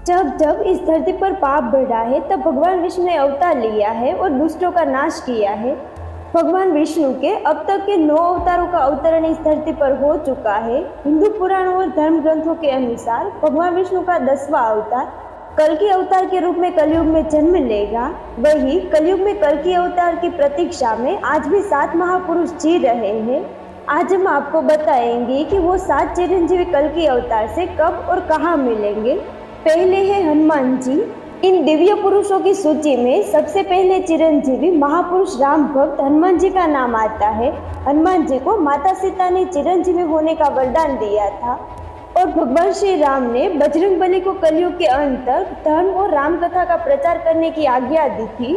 जब जब इस धरती पर पाप बढ़ा है तब भगवान विष्णु ने अवतार लिया है और दुष्टों का नाश किया है। भगवान विष्णु के अब तक के 9 अवतारों का अवतरण इस धरती पर हो चुका है। हिंदू पुराणों और धर्म ग्रंथों के अनुसार भगवान विष्णु का 10वां अवतार कल्कि अवतार के रूप में कलयुग में जन्म लेगा। वही कलयुग में कल्कि अवतार की प्रतीक्षा में आज भी 7 महापुरुष जी रहे हैं। आज हम आपको बताएंगे कि वो 7 चिरंजीवी कल्कि अवतार से कब और कहाँ मिलेंगे। पहले है हनुमान जी। इन दिव्य पुरुषों की सूची में सबसे पहले चिरंजीवी महापुरुष राम भक्त हनुमान जी का नाम आता है। हनुमान जी को माता सीता ने चिरंजीवी होने का वरदान दिया था और भगवान श्री राम ने बजरंगबली को कलयुग के अंत तक धर्म और राम कथा का प्रचार करने की आज्ञा दी थी।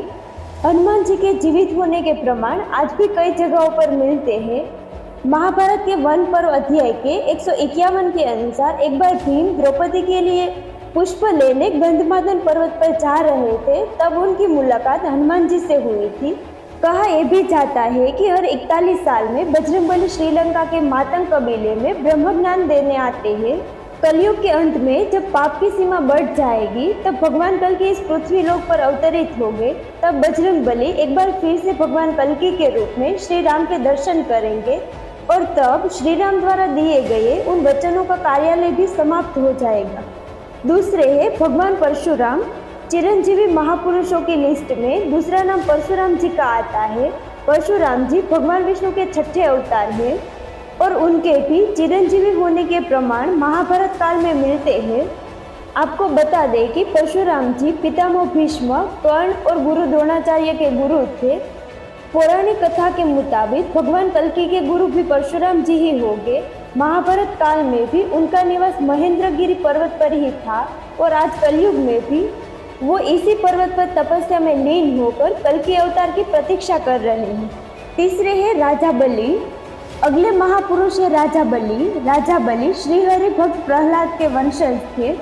हनुमान जी के जीवित होने के प्रमाण आज भी कई जगहों पर मिलते हैं। महाभारत के वन पर्व अध्याय के 151 के अनुसार एक बार भीम द्रौपदी के लिए पुष्प लेने गंधमादन पर्वत पर जा रहे थे, तब उनकी मुलाकात हनुमान जी से हुई थी। कहा यह भी जाता है कि हर 41 साल में बजरंगबली श्रीलंका के मातंग कबीले में ब्रह्मज्ञान देने आते हैं। कलयुग के अंत में जब पाप की सीमा बढ़ जाएगी तब भगवान कल्कि इस पृथ्वी लोक पर अवतरित होंगे। तब बजरंगबली एक बार फिर से भगवान कल्कि के रूप में श्री राम के दर्शन करेंगे और तब श्री राम द्वारा दिए गए उन वचनों का कार्यालय भी समाप्त हो जाएगा। दूसरे है भगवान परशुराम। चिरंजीवी महापुरुषों की लिस्ट में दूसरा नाम परशुराम जी का आता है। परशुराम जी भगवान विष्णु के 6ठे अवतार हैं और उनके भी चिरंजीवी होने के प्रमाण महाभारत काल में मिलते हैं। आपको बता दें कि परशुराम जी पितामह भीष्म, कर्ण और गुरु द्रोणाचार्य के गुरु थे। पौराणिक कथा के मुताबिक भगवान कल्कि के गुरु भी परशुराम जी ही होंगे। महाभारत काल में भी उनका निवास महेंद्रगिरी पर्वत पर ही था और आज कलयुग में भी वो इसी पर्वत पर तपस्या में लीन होकर कल्कि अवतार की प्रतीक्षा कर रहे हैं। तीसरे है राजा बलि। अगले महापुरुष है राजा बलि। राजा बलि श्रीहरि भक्त प्रहलाद के वंशज थे।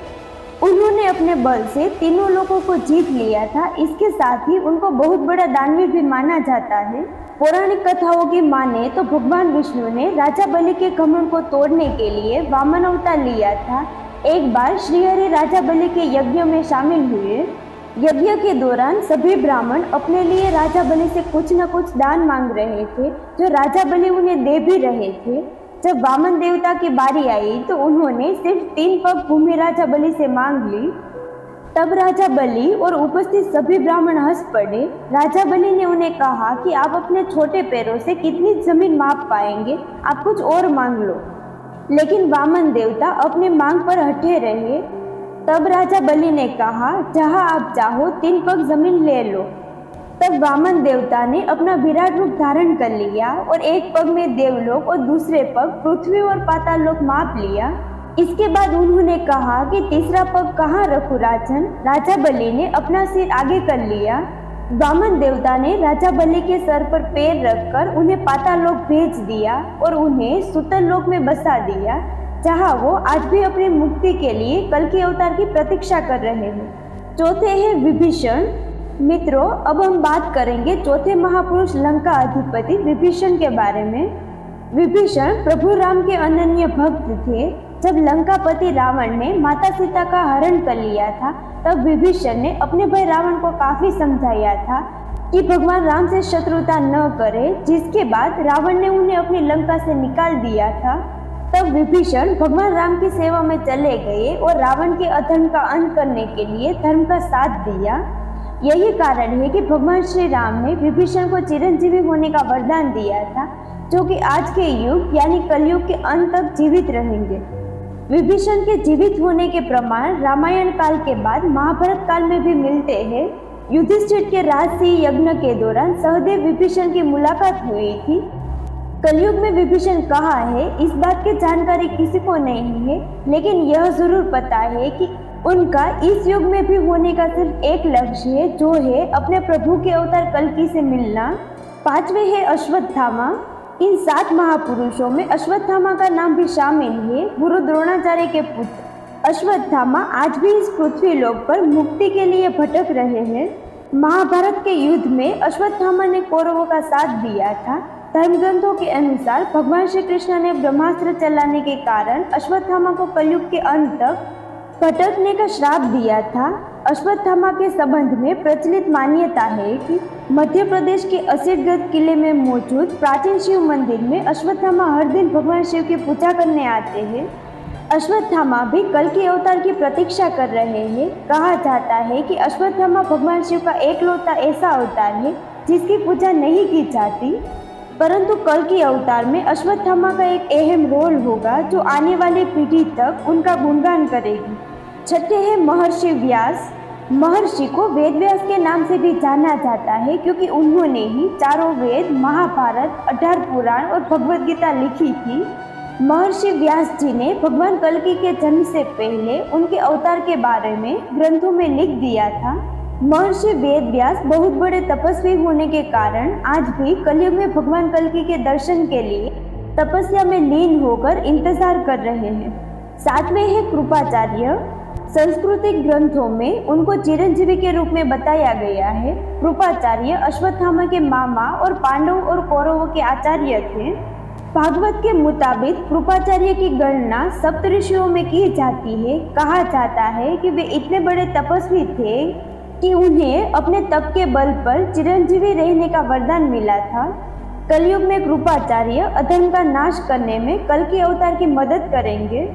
उन्होंने अपने बल से तीनों लोगों को जीत लिया था। इसके साथ ही उनको बहुत बड़ा दानवीर भी माना जाता है। पौराणिक कथाओं की माने तो भगवान विष्णु ने राजा बलि के घमंड को तोड़ने के लिए वामन अवतार लिया था। एक बार श्रीहरि राजा बलि के यज्ञ में शामिल हुए। यज्ञ के दौरान सभी ब्राह्मण अपने लिए राजा बलि से कुछ न कुछ दान मांग रहे थे, जो राजा बलि उन्हें दे भी रहे थे। जब वामन देवता की बारी आई तो उन्होंने सिर्फ 3 पग भूमि राजा बलि से मांग ली। तब राजा बलि और उपस्थित सभी ब्राह्मण हंस पड़े। राजा बलि ने उन्हें कहा कि आप अपने छोटे पैरों से कितनी जमीन माप पाएंगे, आप कुछ और मांग लो। लेकिन वामन देवता अपने मांग पर हटे रहे। तब राजा बलि ने कहा, जहां आप चाहो 3 पग जमीन ले लो। तब वामन देवता ने अपना विराट रूप धारण कर लिया और एक पग में देवलोक और दूसरे पग पृथ्वी और पाताल लोक माप लिया। इसके बाद उन्होंने कहा कि तीसरा पग कहाँ रखूं राजन। राजा बलि ने अपना सिर आगे कर लिया। वामन देवता ने राजा बलि के सर पर पैर रखकर उन्हें पाताल लोक भेज दिया और उन्हें सुतल लोक में बसा दिया, जहां वो आज भी अपनी मुक्ति के लिए कल्कि अवतार की प्रतीक्षा कर रहे हैं। चौथे हैं विभीषण। मित्रों, अब हम बात करेंगे चौथे महापुरुष लंका अधिपति विभीषण के बारे में। विभीषण प्रभु राम के अनन्य भक्त थे। जब लंकापति रावण ने माता सीता का हरण कर लिया था, तब विभीषण ने अपने भाई रावण को काफी समझाया था कि भगवान राम से शत्रुता न करे, जिसके बाद रावण ने उन्हें अपनी लंका से निकाल दिया था। तब विभीषण भगवान राम की सेवा में चले गए और रावण के अधर्म का अंत करने के लिए धर्म का साथ दिया। यही कारण है कि भगवान श्री राम ने विभीषण को चिरंजीवी होने का वरदान दिया था, जो कि आज के युग यानी कलयुग के अंत तक जीवित रहेंगे। विभीषण के जीवित होने के प्रमाण रामायण काल के बाद महाभारत काल में भी मिलते हैं। युधिष्ठिर के राजसिंह यज्ञ के दौरान सहदेव विभीषण की मुलाकात हुई थी। कलयुग में विभीषण कहाँ है, इस बात की जानकारी किसी को नहीं है, लेकिन यह जरूर पता है कि उनका इस युग में भी होने का सिर्फ एक लक्ष्य है, जो है अपने प्रभु के अवतार कल्कि से मिलना। 5वें है अश्वत्थामा। इन 7 महापुरुषों में अश्वत्थामा का नाम भी शामिल है, गुरु द्रोणाचार्य के पुत्र। अश्वत्थामा आज भी इस पृथ्वी लोक पर मुक्ति के लिए भटक रहे हैं। महाभारत के युद्ध में अश्वत्थामा ने कौरवों का साथ दिया था। धर्म ग्रंथों के अनुसार भगवान श्री कृष्ण ने ब्रह्मास्त्र चलाने के कारण अश्वत्थामा को कलयुग के अंत तक भटकने का श्राप दिया था। अश्वत्थामा के संबंध में प्रचलित मान्यता है कि मध्य प्रदेश के असीरगढ़ किले में मौजूद प्राचीन शिव मंदिर में अश्वत्थामा हर दिन भगवान शिव की पूजा करने आते हैं। अश्वत्थामा भी कल के अवतार की प्रतीक्षा कर रहे हैं। कहा जाता है कि अश्वत्थामा भगवान शिव का एकलौता ऐसा अवतार है जिसकी पूजा नहीं की जाती, परंतु कल के अवतार में अश्वत्थामा का एक अहम रोल होगा जो आने वाली पीढ़ी तक उनका गुणगान करेगी। छठे हैं महर्षि व्यास। महर्षि को वेद व्यास के नाम से भी जाना जाता है क्योंकि उन्होंने ही चारों वेद, महाभारत, 18 पुराण और भगवद गीता लिखी थी। महर्षि व्यास जी ने भगवान कल्कि के जन्म से पहले उनके अवतार के बारे में ग्रंथों में लिख दिया था। महर्षि वेद व्यास बहुत बड़े तपस्वी होने के कारण आज भी कलयुग में भगवान कल्कि के दर्शन के लिए तपस्या में लीन होकर इंतजार कर रहे हैं। सातवें है कृपाचार्य। सांस्कृतिक ग्रंथों में उनको चिरंजीवी के रूप में बताया गया है। कृपाचार्य अश्वत्थामा के मामा और पांडव और कौरवों के आचार्य थे। भागवत के मुताबिक कृपाचार्य की गणना सप्तऋषियों में की जाती है। कहा जाता है कि वे इतने बड़े तपस्वी थे कि उन्हें अपने तप के बल पर चिरंजीवी रहने का वरदान मिला था। कलयुग में कृपाचार्य अधर्म का नाश करने में कल के अवतार की मदद करेंगे।